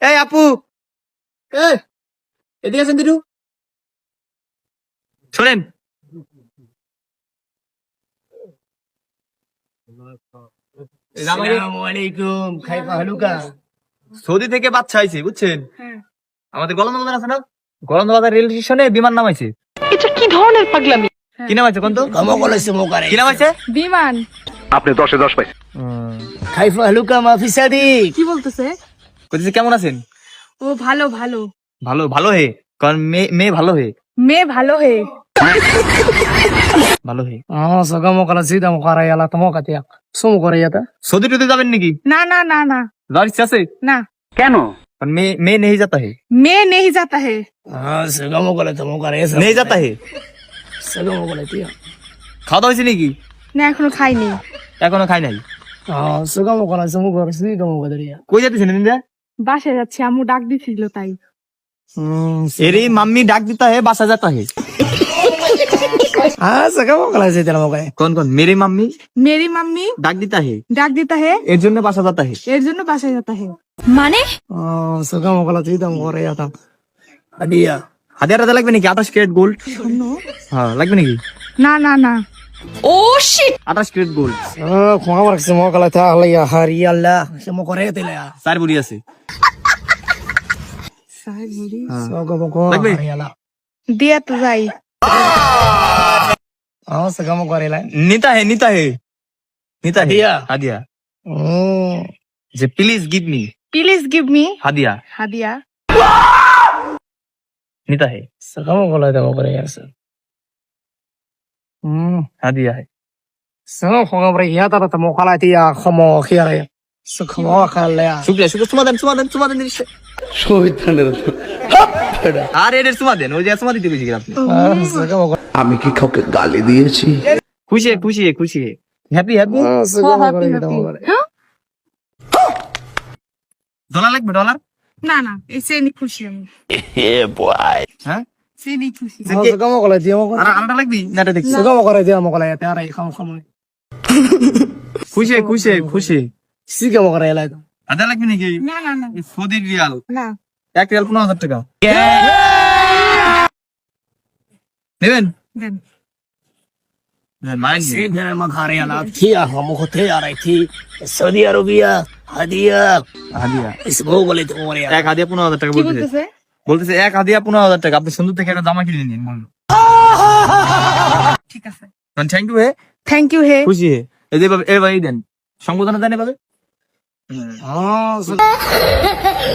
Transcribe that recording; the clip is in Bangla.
এই আপু, এদিকে আসেন দিটু, শোনেন। আসসালামুয়ালাইকুম খাইফা হালুকা। সৌদি থেকে বাচ্চা আইছে বুঝছেন, আমাদের গোলাম বাজার আছে না, গোলাম বাজার রেল স্টেশনে বিমান নামাইছে। এটা কি ধরনের পাগলামি? কি নামাইছে কোন তো? কমকলেছে মোকারে কি নামাইছে? বিমান। আপনি 10-এ 10 পাইছেন। খাইফা হালুকা মাফি সাদিক। কি বলতেছে? কইছে কেমন আছেন? ও ভালো ভালো। ভালো ভালো হে, কারণ মেয়ে ভালো হে, মেয়ে ভালো হে। ভালো হে। সগা মোকালা সিদা মোকারা ইয়ালা তো মোকাতিয়া সো মোকারা ইয়াতা। সৌদি টুতে যাবেন নাকি? না না না না যাওয়ার ইচ্ছা আছে? না। কেন? কারণ মেয়ে नहीं जाता है, মেয়ে नहीं जाता है। সগা মোকালা তো মোকারা এসা नहीं जाता है। সগা মোকালা তিয়া। খাওয়া দাওয়া হয়েছে নাকি? না এখনো খাইনি। এখনো খাই নাই। সগা মোকালা সো মোকারা সিদা মোকাদরিয়া। কই যাচ্ছেন নিন্দা? বাসায় যাচ্ছি, আম্মু ডাক দিছিল তাই। এরে মাম্মি ডাক দিতা है, বাসা जाता है। সগা মোকালা সিদা মোকারে। कौन कौन? मेरी मम्मी मेरी मम्मी ডাক দিতা है, ডাক দিতা है, এর জন্য বাসা जाता है। এর জন্য বাসায় যাতা है। মানে সগা মোকালা সিদা মোকারা ইয়াতা। আদিয়া হাজার টাকা লাগবে নাকি? 28 ক্যারেট গোল্ড। হ্যাঁ লাগবে নাকি? না না না। Oh shit. 28 carat gold. খোয়া মারছে মোকালা তা আল্লাহ হারি আল্লাহ সে মোকারে তেলা। চার বুড়ি আছে। সগা মোকালা লাগবে? ইয়ালা। দিয়া তো যাই। সগা মোকারে লাই। নিতা है, নিতা है, নিতা है। হাদিয়া? হাদিয়া। যে please give me please give me হাদিয়া। হাদিয়া। নিতা है, সগা মোকালা তো মোকারে ইয়াসা। হাদিয়া है। সগা খোয়া মারে ইয়াতা তো মোকালা তিয়া খমো খিয়ারে। সখমো খালে। শুক্রিয়া শুক্রিয়া, চুমা দেন দিচ্ছে। আর এর চুমা দেন, ওই যে চুমা দিতে গেছি আপনি। সগা মোকালা। আমি কি কাউকে গালি দিয়েছি? খুশি খুশি হ্যাপি হ্যাপি। সগা মোকালা ইয়াতা মোকারে। ডলার লাগবে? ডলার না না, এসে নি খুশি আমি। হ্যাঁ, সে নি খুশি। সগা মোকালা দিয়া মোকারে। আর আলাদা লাগবি না? এটা দেখছি। সগা মোকারে দিয়া মোকালা ইয়াতা আরে খাম খাম। খুশি সিগা মোকারে ইয়ালা। আদা লাগবে নাকি? না না না সৌদি রিয়াল, না। 1 রিয়াল 15,000 টাকা নেবেন? দেন। মাইন্ড সিগা মোকারে ইয়ালা থিয়া খমো খতে আরে থি সৌদি আরবিয়া হাদিয়া হাদিয়া। ইসমো বলে তো মোরে। এক হাদিয়া 15,000 টাকা কি বলতেছে। বলতেছে? এক হাদিয়া 15,000 টাকা। আপনি সুন্দর থেকে একটা জামা কিনে নিন। ঠিক আছে। থ্যাংক ইউ হে, থ্যাংক ইউ হে। খুশি হে। এভাবে দেন, সংবোধনা দেন এভাবে।